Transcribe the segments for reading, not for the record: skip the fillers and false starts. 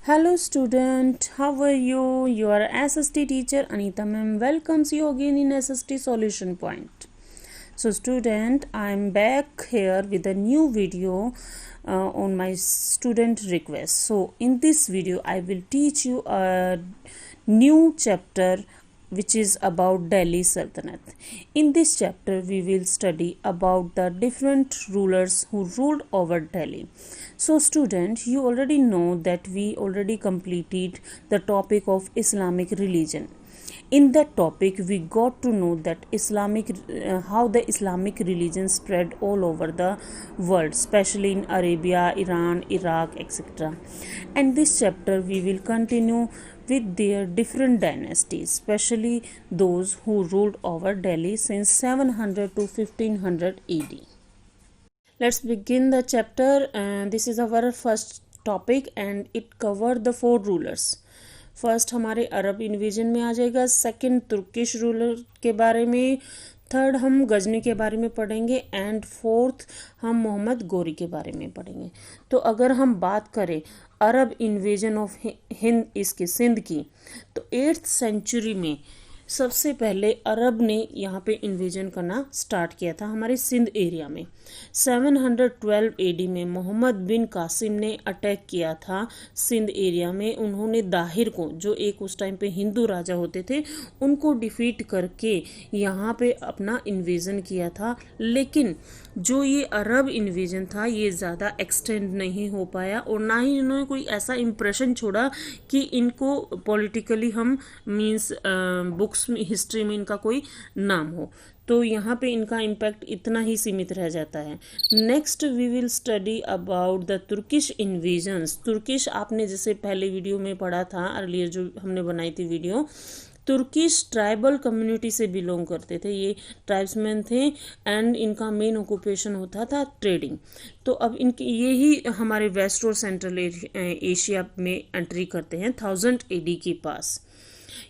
Hello student, how are you? Your SST teacher Anita ma'am welcomes you again in SST Solution Point. So student, I am back here with a new video on my student request. So in this video I will teach you a new chapter which is about Delhi Sultanate. In this chapter we will study about the different rulers who ruled over Delhi. So student, you already know that we already completed the topic of Islamic religion. In that topic we got to know that how the Islamic religion spread all over the world, especially in Arabia, Iran, Iraq, etc. And this chapter we will continue with their different dynasties, especially those who ruled over Delhi since 700 to 1500 AD. Let's begin the chapter. This is our first topic and it covered the 4 rulers. First हमारे अरब invasion में आ जाएगा, second Turkish ruler के बारे में, third हम गजनी के बारे में पढ़ेंगे एंड फोर्थ हम मोहम्मद गोरी के बारे में पढ़ेंगे. तो अगर हम बात करें अरब इन्वेजन ऑफ हिंद इसके सिंध की, तो 8th सेंचुरी में सबसे पहले अरब ने यहाँ पे इन्वेजन करना स्टार्ट किया था हमारे सिंध एरिया में. 712 AD में मोहम्मद बिन कासिम ने अटैक किया था सिंध एरिया में. उन्होंने दाहिर को, जो एक उस टाइम पे हिंदू राजा होते थे, उनको डिफीट करके यहाँ पे अपना इन्वेजन किया था. लेकिन जो ये अरब इन्वेजन था ये ज़्यादा एक्सटेंड नहीं हो पाया और ना ही इन्होंने कोई ऐसा इम्प्रेशन छोड़ा कि इनको पॉलिटिकली हम मीन्स बुक्स में, हिस्ट्री में इनका कोई नाम हो. तो यहाँ पे इनका इम्पैक्ट इतना ही सीमित रह जाता है. Next we will study about the Turkish invasions. Turkish आपने जैसे पहले वीडियो में पढ़ा था, अर्लियर जो हमने बनाई थी वीडियो, तुर्किश ट्राइबल कम्युनिटी से बिलोंग करते थे. ये ट्राइब्समैन थे एंड इनका मेन ऑक्यूपेशन होता था ट्रेडिंग. तो अब इनके ये ही हमारे वेस्ट और सेंट्रल एशिया में एंट्री करते हैं 1000 AD के पास.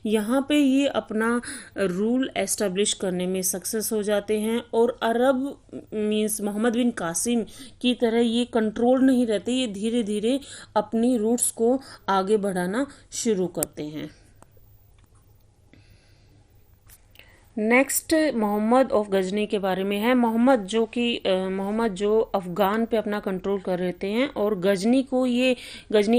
यहाँ पे ये अपना रूल एस्टेब्लिश करने में सक्सेस हो जाते हैं और अरब मीन्स मोहम्मद बिन कासिम की तरह ये कंट्रोल नहीं रहते, ये धीरे धीरे अपनी रूट्स को आगे बढ़ाना शुरू करते हैं. नेक्स्ट मोहम्मद ऑफ गजनी के बारे में है. मोहम्मद जो अफगान पे अपना कंट्रोल कर रहे हैं और गजनी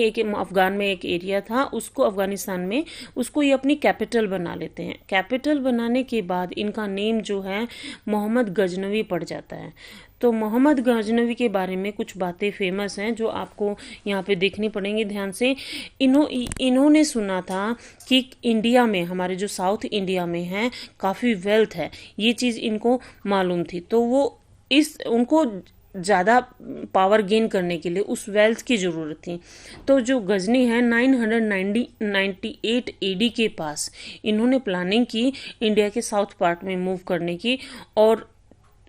एक अफगान में एक एरिया था, उसको अफगानिस्तान में उसको ये अपनी कैपिटल बना लेते हैं. कैपिटल बनाने के बाद इनका नेम जो है मोहम्मद गजनवी पड़ जाता है. तो मोहम्मद गजनवी के बारे में कुछ बातें फेमस हैं जो आपको यहाँ पे देखनी पड़ेंगी ध्यान से. इन्होंने सुना था कि इंडिया में, हमारे जो साउथ इंडिया में है, काफ़ी वेल्थ है. ये चीज़ इनको मालूम थी. तो वो उनको ज़्यादा पावर गेन करने के लिए उस वेल्थ की ज़रूरत थी. तो जो गजनी है 998 AD के पास इन्होंने प्लानिंग की इंडिया के साउथ पार्ट में मूव करने की और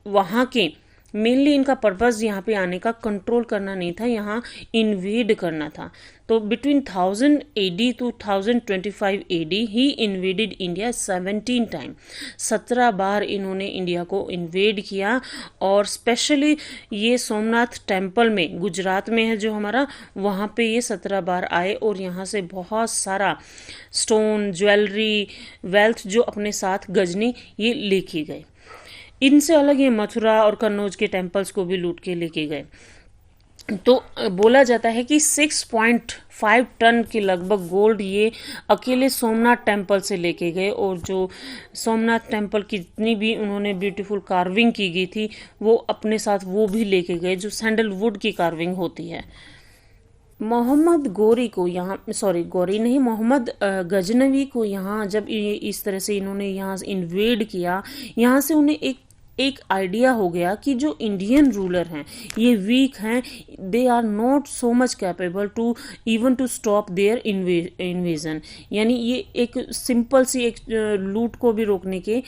वहाँ के मेनली इनका पर्पस यहाँ पे आने का कंट्रोल करना नहीं था, यहाँ इन्वेड करना था. तो बिटवीन 1000 AD टू 1025 AD ही इन्वेडेड इंडिया 17 टाइम. 17 बार इन्होंने इंडिया को इन्वेड किया और स्पेशली ये सोमनाथ टेम्पल में, गुजरात में है जो हमारा, वहाँ पे ये 17 बार आए और यहाँ से बहुत सारा स्टोन, ज्वेलरी, वेल्थ जो अपने साथ गजनी ये लेके गए. इनसे अलग ये मथुरा और कन्नौज के टेम्पल्स को भी लूट के लेके गए. तो बोला जाता है कि 6.5 टन के लगभग गोल्ड ये अकेले सोमनाथ टेम्पल से लेके गए. और जो सोमनाथ टेम्पल की जितनी भी उन्होंने ब्यूटीफुल कार्विंग की गई थी वो अपने साथ वो भी लेके गए, जो सैंडलवुड की कार्विंग होती है. मोहम्मद मोहम्मद गजनवी को यहाँ जब इस तरह से इन्होंने यहाँ इन्वेड किया, यहाँ से उन्हें एक आइडिया हो गया कि जो इंडियन रूलर हैं ये वीक हैं, they are not so much capable to even to stop their invasion. यानी ये एक सिंपल सी एक लूट को भी रोकने के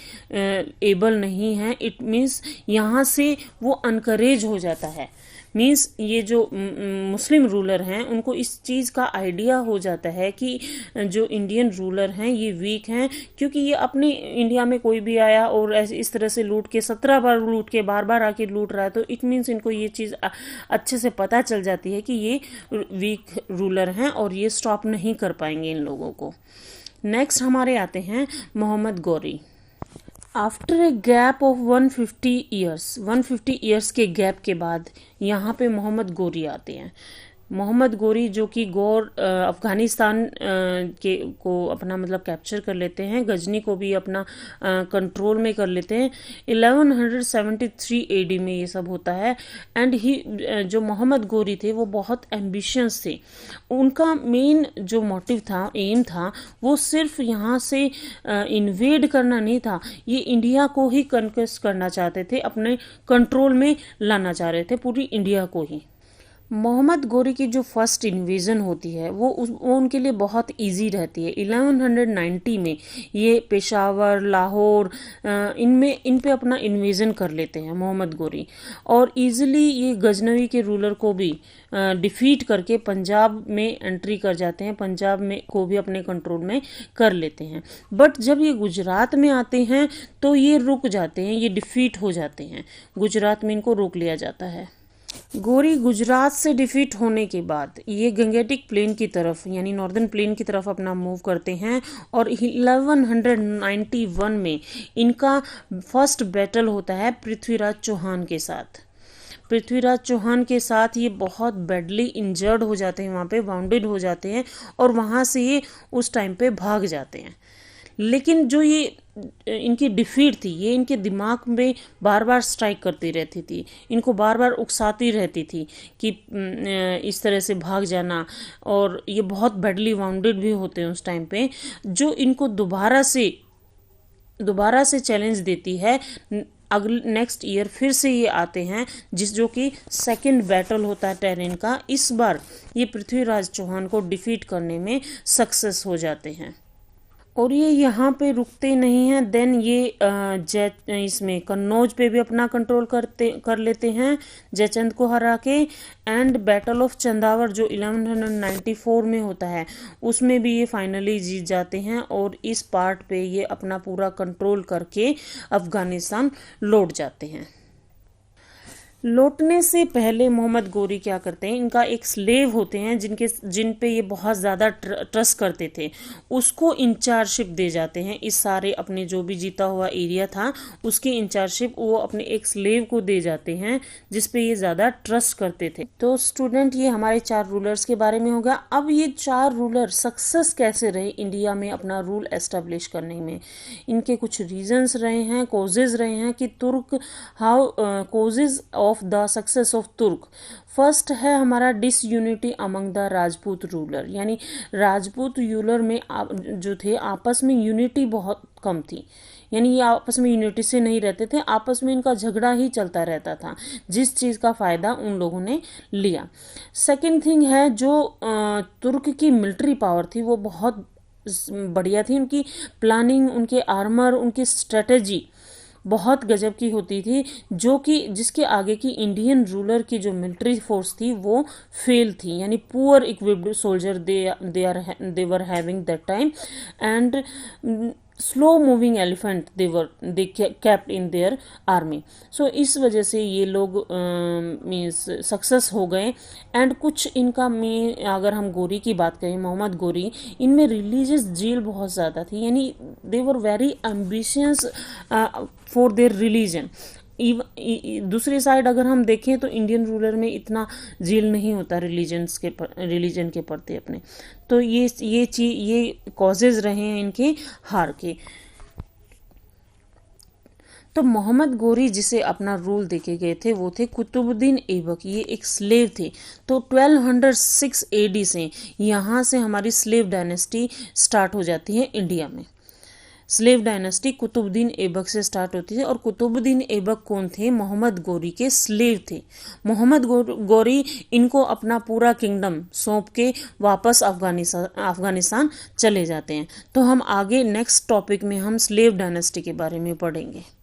एबल नहीं है. इट मीन्स यहाँ से वो अनकरेज हो जाता है. मीन्स ये जो मुस्लिम रूलर हैं उनको इस चीज़ का आइडिया हो जाता है कि जो इंडियन रूलर हैं ये वीक हैं, क्योंकि ये अपने इंडिया में कोई भी आया और ऐसे इस तरह से लूट के 17 बार लूट के बार बार आके लूट रहा है, तो इट मीन्स इनको ये चीज़ अच्छे से पता चल जाती है कि ये वीक रूलर हैं और ये स्टॉप नहीं कर पाएंगे इन लोगों को। नेक्स्ट हमारे आते हैं Mohammad Ghori. After a gap of 150 years के गैप के बाद यहाँ पे मोहम्मद गौरी आते हैं। मोहम्मद गौरी जो कि अफगानिस्तान को अपना मतलब कैप्चर कर लेते हैं, गजनी को भी अपना कंट्रोल में कर लेते हैं। 1173 AD में ये सब होता है। एंड जो मोहम्मद गौरी थे वो बहुत एम्बिशियस थे। उनका मेन जो मोटिव था, एम था, वो सिर्फ यहाँ से इन्वेड करना नहीं था, ये इंडिया को ही कन्क्वेस्ट करना चाहते थे, अपने कंट्रोल में लाना चाह रहे थे पूरी इंडिया को ही। मोहम्मद गौरी की जो फर्स्ट इन्वेजन होती है वो उनके लिए बहुत इजी रहती है। 1190 में ये पेशावर, लाहौर इन पे अपना इन्वेजन कर लेते हैं मोहम्मद गौरी, और इजीली ये गजनवी के रूलर को भी डिफीट करके पंजाब में एंट्री कर जाते हैं, पंजाब में को भी अपने कंट्रोल में कर लेते हैं। बट जब ये गुजरात में आते हैं तो ये रुक जाते हैं, ये डिफीट हो जाते हैं, गुजरात में इनको रोक लिया जाता है। गौरी गुजरात से डिफीट होने के बाद ये गंगेटिक प्लेन की तरफ यानी नॉर्दर्न प्लेन की तरफ अपना मूव करते हैं, और 1191 में इनका फर्स्ट बैटल होता है पृथ्वीराज चौहान के साथ। पृथ्वीराज चौहान के साथ ये बहुत बैडली इंजर्ड हो जाते हैं, वहाँ पे वाउंडेड हो जाते हैं, और वहाँ से ये उस टाइम पे भाग जाते हैं। लेकिन जो ये इनकी डिफीट थी, ये इनके दिमाग में बार बार स्ट्राइक करती रहती थी, इनको बार बार उकसाती रहती थी कि इस तरह से भाग जाना, और ये बहुत बैडली वाउंडेड भी होते हैं उस टाइम पे, जो इनको दोबारा से चैलेंज देती है। अगले नेक्स्ट ईयर फिर से ये आते हैं, जो कि सेकंड बैटल होता है टेरेन का। इस बार ये पृथ्वीराज चौहान को डिफीट करने में सक्सेस हो जाते हैं, और ये यहाँ पे रुकते नहीं हैं। देन ये इसमें कन्नौज पे भी अपना कंट्रोल कर लेते हैं जयचंद को हरा के। एंड बैटल ऑफ चंदावर जो 1194 में होता है उसमें भी ये फाइनली जीत जाते हैं, और इस पार्ट पे ये अपना पूरा कंट्रोल करके अफगानिस्तान लौट जाते हैं। लौटने से पहले मोहम्मद गौरी क्या करते हैं, इनका एक स्लेव होते हैं जिन पे ये बहुत ज़्यादा ट्रस्ट करते थे, उसको इंचार्जशिप दे जाते हैं। इस सारे अपने जो भी जीता हुआ एरिया था उसकी इंचार्जशिप वो अपने एक स्लेव को दे जाते हैं जिस पे ये ज़्यादा ट्रस्ट करते थे। तो स्टूडेंट, ये हमारे 4 रूलर्स के बारे में हो गया। अब ये 4 रूलर सक्सेस कैसे रहे इंडिया में अपना रूल एस्टेब्लिश करने में, इनके कुछ रीजंस रहे हैं, कोजेज रहे हैं कि तुर्क causes of the success of तुर्क। फर्स्ट है हमारा disunity among the Rajput ruler, यानी राजपूत रूलर में जो थे आपस में यूनिटी बहुत कम थी, यानी ये आपस में यूनिटी से नहीं रहते थे, आपस में इनका झगड़ा ही चलता रहता था, जिस चीज़ का फ़ायदा उन लोगों ने लिया। सेकंड थिंग है जो तुर्क की मिलिट्री पावर थी वो बहुत बढ़िया थी, उनकी प्लानिंग, उनके आर्मर, उनकी स्ट्रेटेजी बहुत गजब की होती थी, जो कि जिसके आगे की इंडियन रूलर की जो मिलिट्री फोर्स थी वो फेल थी, यानी poor equipped soldier they were having that time, and slow moving elephant they kept in their army. So इस वजह से ये लोग मीन्स सक्सेस हो गए। एंड कुछ इनका अगर हम गौरी की बात करें, मोहम्मद गौरी, इनमें रिलीजियस जील बहुत ज़्यादा थी, यानी they were very ambitious for their religion. दूसरी साइड अगर हम देखें तो इंडियन रूलर में इतना झील नहीं होता रिलीजन के प्रति अपने। तो ये कॉजेज रहे हैं इनके हार के। तो मोहम्मद गौरी जिसे अपना रूल देके गए थे वो थे कुतुबुद्दीन ऐबक, ये एक स्लेव थे। तो 1206 AD से यहाँ से हमारी स्लेव डायनेस्टी स्टार्ट हो जाती है इंडिया में। स्लेव डायनेस्टी कुतुबुद्दीन ऐबक से स्टार्ट होती है, और कुतुबुद्दीन ऐबक कौन थे? मोहम्मद गौरी के स्लेव थे। मोहम्मद गौरी इनको अपना पूरा किंगडम सौंप के वापस अफगानिस्तान चले जाते हैं। तो हम आगे नेक्स्ट टॉपिक में हम स्लेव डायनेस्टी के बारे में पढ़ेंगे।